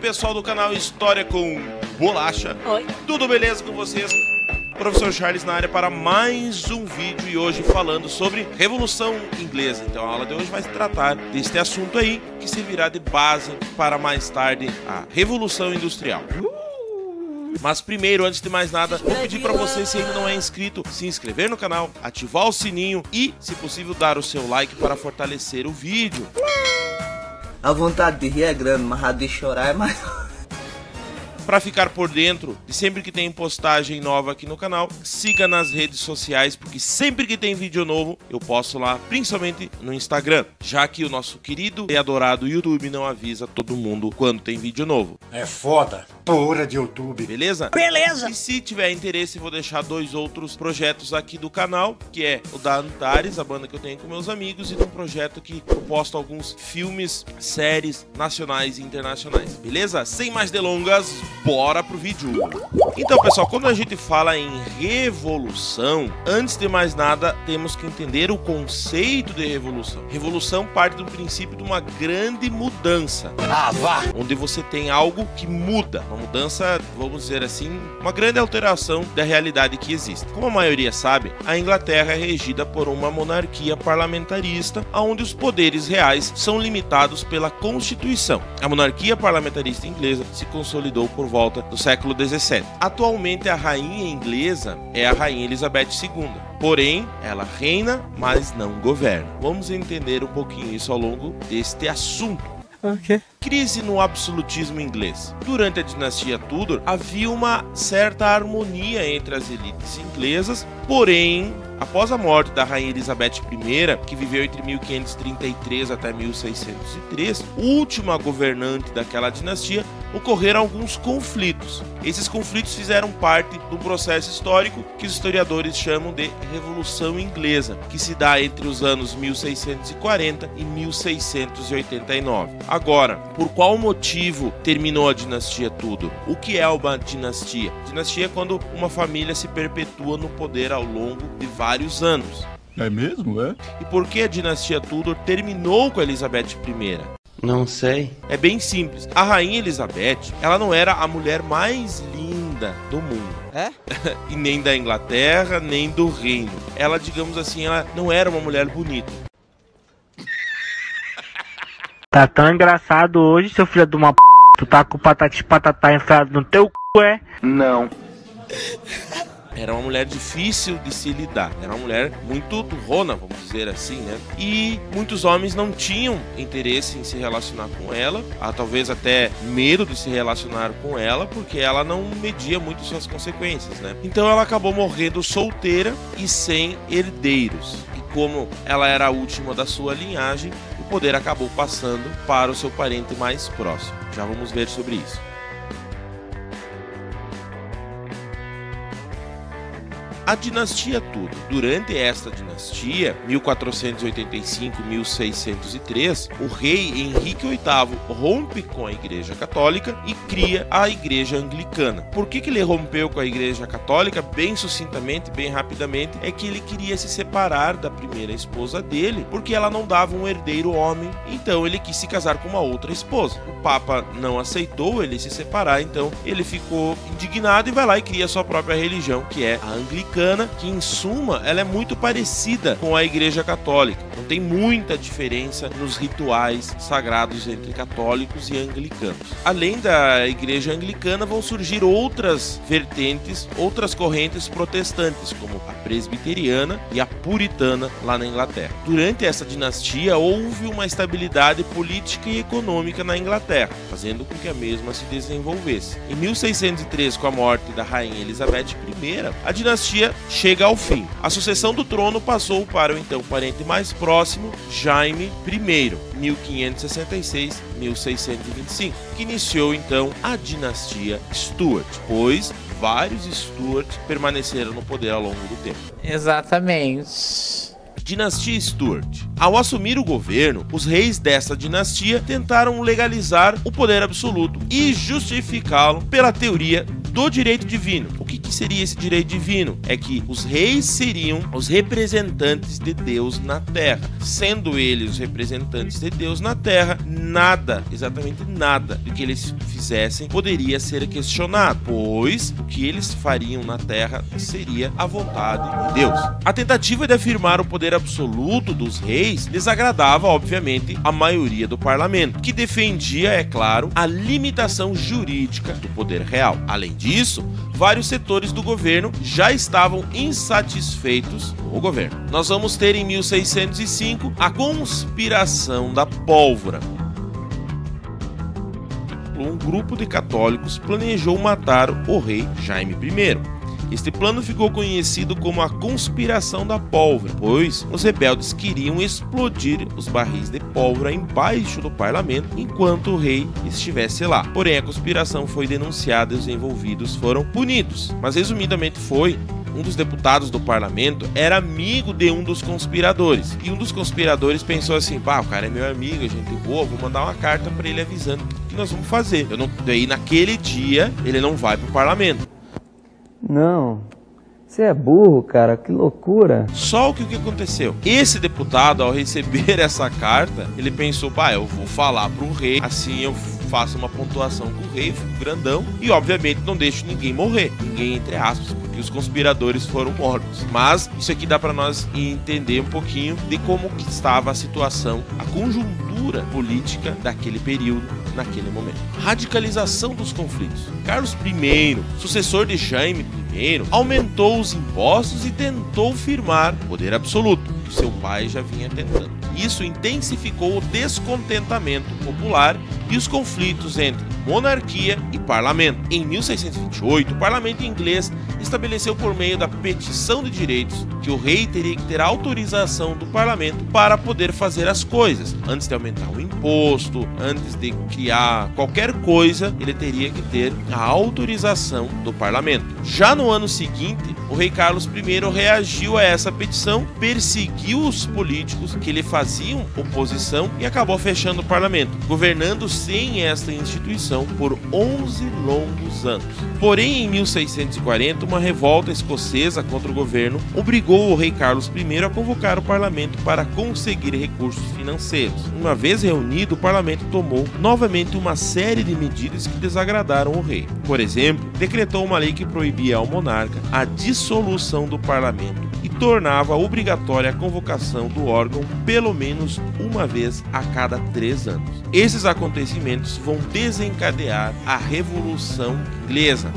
pessoal do canal História com Bolacha. Oi. Tudo beleza com vocês? Professor Charles na área para mais um vídeo e hoje falando sobre Revolução Inglesa. Então a aula de hoje vai se tratar deste assunto aí que servirá de base para mais tarde a Revolução Industrial. Mas primeiro, antes de mais nada, vou pedir para você, se ainda não é inscrito, se inscrever no canal, ativar o sininho e, se possível, dar o seu like para fortalecer o vídeo. A vontade de rir é grande, mas a de chorar é maior. Para ficar por dentro de sempre que tem postagem nova aqui no canal, siga nas redes sociais, porque sempre que tem vídeo novo, eu posto lá, principalmente no Instagram, já que o nosso querido e adorado YouTube não avisa todo mundo quando tem vídeo novo. É foda, porra de YouTube. Beleza? Beleza. E se tiver interesse, vou deixar dois outros projetos aqui do canal, que é o da Antares, a banda que eu tenho com meus amigos, e de um projeto que eu posto alguns filmes, séries nacionais e internacionais. Beleza? Sem mais delongas, bora pro vídeo. Então, pessoal, quando a gente fala em revolução, antes de mais nada, temos que entender o conceito de revolução. Revolução parte do princípio de uma grande mudança. Ah, vá! Onde você tem algo que muda. Uma mudança, vamos dizer assim, uma grande alteração da realidade que existe. Como a maioria sabe, a Inglaterra é regida por uma monarquia parlamentarista, onde os poderes reais são limitados pela Constituição. A monarquia parlamentarista inglesa se consolidou por volta do século XVII. Atualmente a rainha inglesa é a rainha Elizabeth II. Porém, ela reina, mas não governa. Vamos entender um pouquinho isso ao longo deste assunto. Ok. Crise no absolutismo inglês. Durante a dinastia Tudor, havia uma certa harmonia entre as elites inglesas, porém, após a morte da rainha Elizabeth I, que viveu entre 1533 até 1603, última governante daquela dinastia, ocorreram alguns conflitos. Esses conflitos fizeram parte do processo histórico que os historiadores chamam de Revolução Inglesa, que se dá entre os anos 1640 e 1689. Agora, por qual motivo terminou a dinastia Tudor? O que é uma dinastia? Dinastia é quando uma família se perpetua no poder ao longo de vários anos. É mesmo, é? E por que a dinastia Tudor terminou com a Elizabeth I? Não sei. É bem simples. A rainha Elizabeth, ela não era a mulher mais linda do mundo. É? E nem da Inglaterra, nem do reino. Ela, digamos assim, ela não era uma mulher bonita. Tá tão engraçado hoje, seu filho de uma p. Tu tá com o patati patatá enfiado no teu c, é? Não. Era uma mulher difícil de se lidar. Era uma mulher muito turrona, vamos dizer assim, né? E muitos homens não tinham interesse em se relacionar com ela, talvez até medo de se relacionar com ela, porque ela não media muito suas consequências, né? Então ela acabou morrendo solteira e sem herdeiros. E como ela era a última da sua linhagem, o poder acabou passando para o seu parente mais próximo. Já vamos ver sobre isso. A dinastia Tudor. Durante esta dinastia, 1485-1603, o rei Henrique VIII rompe com a Igreja Católica e cria a Igreja Anglicana. Por que ele rompeu com a Igreja Católica? Bem sucintamente, bem rapidamente, é que ele queria se separar da primeira esposa dele, porque ela não dava um herdeiro homem, então ele quis se casar com uma outra esposa. O Papa não aceitou ele se separar, então ele ficou indignado e vai lá e cria a sua própria religião, que é a Anglicana, que em suma ela é muito parecida com a Igreja Católica. Não tem muita diferença nos rituais sagrados entre católicos e anglicanos. Além da Igreja Anglicana vão surgir outras vertentes, outras correntes protestantes, como a presbiteriana e a puritana lá na Inglaterra. Durante essa dinastia houve uma estabilidade política e econômica na Inglaterra, fazendo com que a mesma se desenvolvesse. Em 1603, com a morte da rainha Elizabeth I, a dinastia chega ao fim. A sucessão do trono passou para o então parente mais próximo, Jaime I, 1566-1625, que iniciou então a dinastia Stuart, pois vários Stuart permaneceram no poder ao longo do tempo. Exatamente. Dinastia Stuart. Ao assumir o governo, os reis dessa dinastia tentaram legalizar o poder absoluto e justificá-lo pela teoria do direito divino. O que que seria esse direito divino? É que os reis seriam os representantes de Deus na terra. Sendo eles os representantes de Deus na terra, nada, exatamente nada do que eles fizessem poderia ser questionado, pois o que eles fariam na terra seria a vontade de Deus. A tentativa de afirmar o poder absoluto dos reis desagradava, obviamente, a maioria do parlamento, que defendia, é claro, a limitação jurídica do poder real. Além disso, vários setores do governo já estavam insatisfeitos com o governo. Nós vamos ter em 1605 a conspiração da pólvora. Um grupo de católicos planejou matar o rei Jaime I. Este plano ficou conhecido como a Conspiração da Pólvora, pois os rebeldes queriam explodir os barris de pólvora embaixo do parlamento enquanto o rei estivesse lá. Porém, a conspiração foi denunciada e os envolvidos foram punidos. Mas, resumidamente, um dos deputados do parlamento era amigo de um dos conspiradores. E um dos conspiradores pensou assim: pá, o cara é meu amigo, gente boa, vou mandar uma carta para ele avisando o que nós vamos fazer. Daí, naquele dia, ele não vai pro parlamento. Não, você é burro, cara, que loucura. Só que o que aconteceu? Esse deputado, ao receber essa carta, ele pensou: pá, eu vou falar pro rei, assim eu faço uma pontuação com o rei, fico grandão e obviamente não deixo ninguém morrer. Ninguém, entre aspas, porque os conspiradores foram mortos. Mas isso aqui dá para nós entender um pouquinho de como que estava a situação, a conjuntura política daquele período, naquele momento. Radicalização dos conflitos. Carlos I, sucessor de Jaime I, aumentou os impostos e tentou firmar o poder absoluto, que seu pai já vinha tentando. Isso intensificou o descontentamento popular e os conflitos entre monarquia e parlamento. Em 1628, o parlamento inglês estabeleceu por meio da petição de direitos que o rei teria que ter autorização do parlamento para poder fazer as coisas. Antes de aumentar o imposto, antes de criar qualquer coisa, ele teria que ter a autorização do parlamento. Já no ano seguinte, o rei Carlos I reagiu a essa petição, perseguiu os políticos que lhe faziam oposição e acabou fechando o parlamento, governando sem esta instituição por 11 longos anos. Porém, em 1640, uma revolta escocesa contra o governo obrigou o rei Carlos I a convocar o parlamento para conseguir recursos financeiros. Uma vez reunido, o parlamento tomou novamente uma série de medidas que desagradaram o rei. Por exemplo, decretou uma lei que proibia ao monarca a dissolução do parlamento e tornava obrigatória a convocação do órgão pelo menos uma vez a cada 3 anos. Esses acontecimentos vão desencadear a Revolução Inglesa.